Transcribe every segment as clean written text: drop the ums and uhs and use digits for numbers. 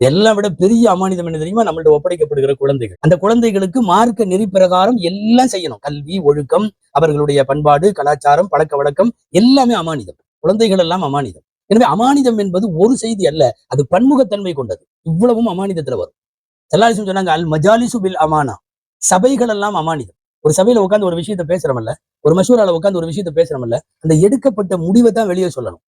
எல்லாம் விட பெரிய அமானிதம் என்ன தெரியுமா? நம்மள்ட்ட ஒப்படைக்கப்படுகிற குழந்தைகள். அந்த குழந்தைகளுக்கு மார்க்க நெறி பிரகாரம் எல்லாம் செய்யணும். கல்வி, ஒழுக்கம், அவர்களுடைய பண்பாடு, கலாச்சாரம், பழக்க வழக்கம் எல்லாமே அமானிதம். குழந்தைகள் எல்லாம் அமானிதம். எனவே அமானிதம் என்பது ஒரு செய்தி அல்ல, அது பன்முகத்தன்மை கொண்டது. இவ்வளவும் அமானிதத்துல வரும். ஸல்லல்லாஹு சொன்னாங்க, அல் மஜாலிசு பில் அமானா. சபைகள் எல்லாம் அமானிதம். ஒரு சபையில உட்கார்ந்து ஒரு விஷயத்தை பேசுறோம்ல, ஒரு மஷூரால உட்கார்ந்து ஒரு விஷயத்தை பேசுறோம்ல, அந்த எடுக்கப்பட்ட முடிவை தான் வெளியே சொல்லணும்.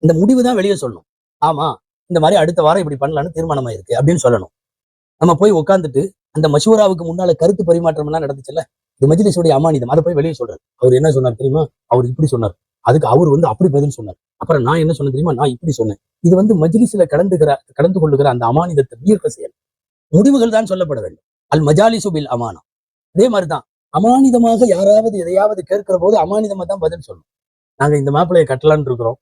இந்த முடிவு தான் வெளியே சொல்லணும். ஆமா, இந்த மாதிரி அடுத்த வாரம் இப்படி பண்ணலாம்னு தீர்மானமா இருக்கு அப்படின்னு சொல்லணும். நம்ம போய் உட்காந்துட்டு அந்த மஷூராவுக்கு முன்னால கருத்து பரிமாற்றம் எல்லாம் நடந்துச்சுல்ல, இது மஜ்லிஸுடைய அமானிதம். அதை போய் வெளியே சொல்றாரு. அவர் என்ன சொன்னார் தெரியுமா? அவர் இப்படி சொன்னார். அதுக்கு அவர் அப்படி பதில் சொன்னார். அப்புறம் நான் என்ன சொன்னேன் தெரியுமா? நான் இப்படி சொன்னேன். இது மஜ்லிஸ்ல கலந்து கொள்ளுகிற அந்த அமானிதத்தை மீறுற செயல். முடிவுகள் தான் சொல்லப்பட வேண்டும். அல் மஜாலிசு பில் அமானா. அதே மாதிரிதான் அமானிதமாக யாராவது எதையாவது கேட்கிற போது அமானிதமா தான் பதில் சொல்லணும். நாங்க இந்த மாப்பிள்ளையை கட்டலான்னு இருக்கிறோம்,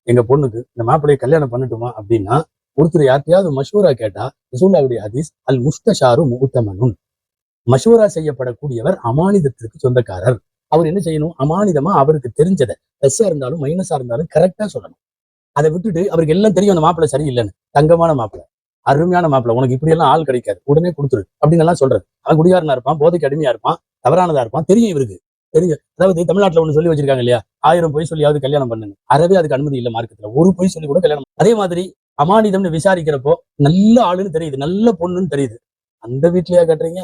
எங்க பொண்ணுக்கு இந்த மாப்பிள்ளையை கல்யாணம் பண்ணட்டுமா அப்படின்னா, ஒருத்தர் யார்ட்டையாவது மஷூரா கேட்டா, ரசூலுல்லாஹ்வுடைய ஹதீஸ், அல் முஸ்தஷாரு முஅத்தமனுன். மஷூரா செய்யப்படக்கூடியவர் அமானிதத்திற்கு சொந்தக்காரர். அவர் என்ன செய்யணும்? அமானிதமா அவருக்கு தெரிஞ்சதை, பிளஸ்ஸா இருந்தாலும் மைனஸா இருந்தாலும் கரெக்டா சொல்லணும். அதை விட்டுட்டு அவருக்கு எல்லாம் தெரியும் அந்த மாப்பிள்ளை சரியில்லைன்னு, தங்கமான மாப்பிள்ளை, அருமையான மாப்பிள்ளை, உனக்கு இப்படி எல்லாம் ஆள் கிடைக்காது, உடனே கொடுத்துரு அப்படின்னு எல்லாம் சொல்றது. அவன் குடியாரனா இருப்பான், போதைக்கு அடிமையா இருப்பான், தவறானதா இருப்பான், தெரியும் இவருக்கு தெரியும். அதாவது தமிழ்நாட்டுல ஒண்ணு சொல்லி வச்சிருக்காங்க இல்லையா, 1000 பொய் சொல்லியாவது கல்யாணம் பண்ணுங்க. அறவே அதுக்கு அனுமதி இல்லை மார்க்கத்துல. ஒரு பொய் சொல்லி கூட கல்யாணம். அதே மாதிரி அமானிதம்னு விசாரிக்கிறப்போ நல்ல ஆளுன்னு தெரியுது, நல்ல பொண்ணுன்னு தெரியுது, அந்த வீட்லயா கட்டுறீங்க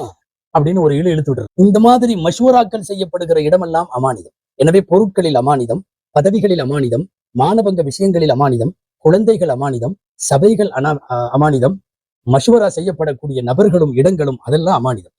அப்படின்னு ஒரு இழுத்து விடுறது. இந்த மாதிரி மஷூராக்கள் செய்யப்படுகிற இடமெல்லாம் அமானிதம். எனவே பொருட்களில் அமானிதம், பதவிகளில் அமானிதம், மானபங்க விஷயங்களில் அமானிதம், குழந்தைகள் அமானிதம், சபைகள் அமானிதம், மஷூரா செய்யப்படக்கூடிய நபர்களும் இடங்களும் அதெல்லாம் அமானிதம்.